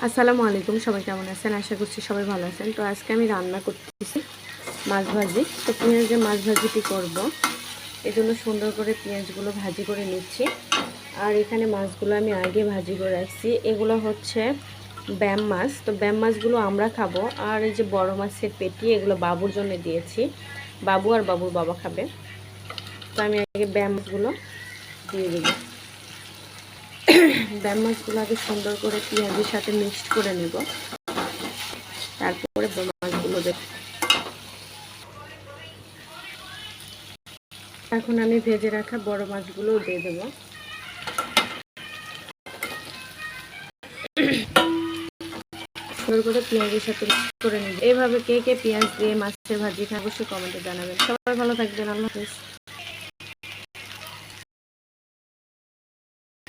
আসসালামু আলাইকুম, সবাই কেমন আছেন? আশা করছি সবাই ভালো আছেন। তো আজকে আমি রান্না করতেছি মাছ ভাজি। তো পেঁয়াজে মাছ ভাজিটি করব, এজন্য সুন্দর করে পেঁয়াজগুলো ভাজি করে নিচ্ছি। আর এখানে মাছগুলো আমি আগে ভাজি করে রাখছি। এগুলো হচ্ছে ব্যাম মাছ। তো ব্যাম মাছগুলো আমরা খাবো, আর এই যে বড় মাছের পেটি, এগুলো বাবুর জন্য দিয়েছি। বাবু আর বাবুর বাবা খাবে। তো আমি আগে ব্যাম মাছগুলো দিয়ে দেবো। ব্যাম মাছগুলো আগে সুন্দর করে পেঁয়াজের সাথে মিক্সড করে নেব, তারপরে মাছগুলো দেব। এখন আমি ভেজে রাখা বড় মাছগুলো দিয়ে দেব। সুন্দর করে পেঁয়াজের সাথে মিক্স করে নেব। এইভাবে কে কে পেঁয়াজ দিয়ে মাছের ভাজি খান অবশ্যই কমেন্টে জানাবেন। সবাই ভালো থাকবেন। আল্লাহ হাফেজ।